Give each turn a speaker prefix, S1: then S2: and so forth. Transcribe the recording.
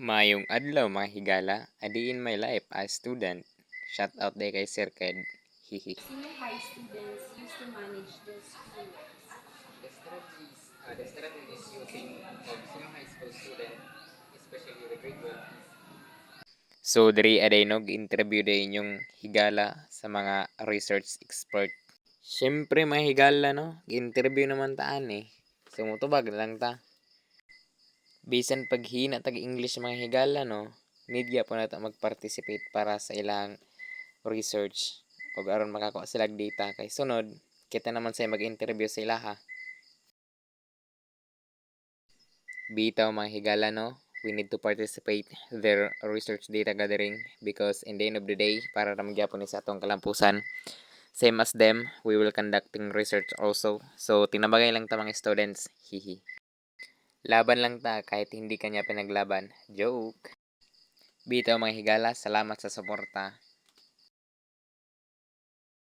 S1: Mayong adlaw mga higala, adi in my life as student. Shout out day kay Sir Ked. Hihi.
S2: Senior high students used to manage their schoolworks.
S1: The strategies using of senior high school student, especially the grade 12 is so diri aday nog interview day inyong higala sa mga research expert. Syempre mga higala no, interview naman taan eh. Sumutubag na lang ta. Bisan paghina tag English mga higala no, need po na ta mag-participate para sa ilang research ug aron makakuha sila og data kay sunod kita naman say mag-interview sa ilaha. Bitaw mga higala no, we need to participate their research data gathering because in the end of the day para ra magyapon ni sa atong kalampusan. Same as them, we will conducting research also. So tinabagay lang ta mga students. Hihi. Laban lang ta kahit hindi kanya pinaglaban. Joke. Bitaw mga higala, salamat sa suporta.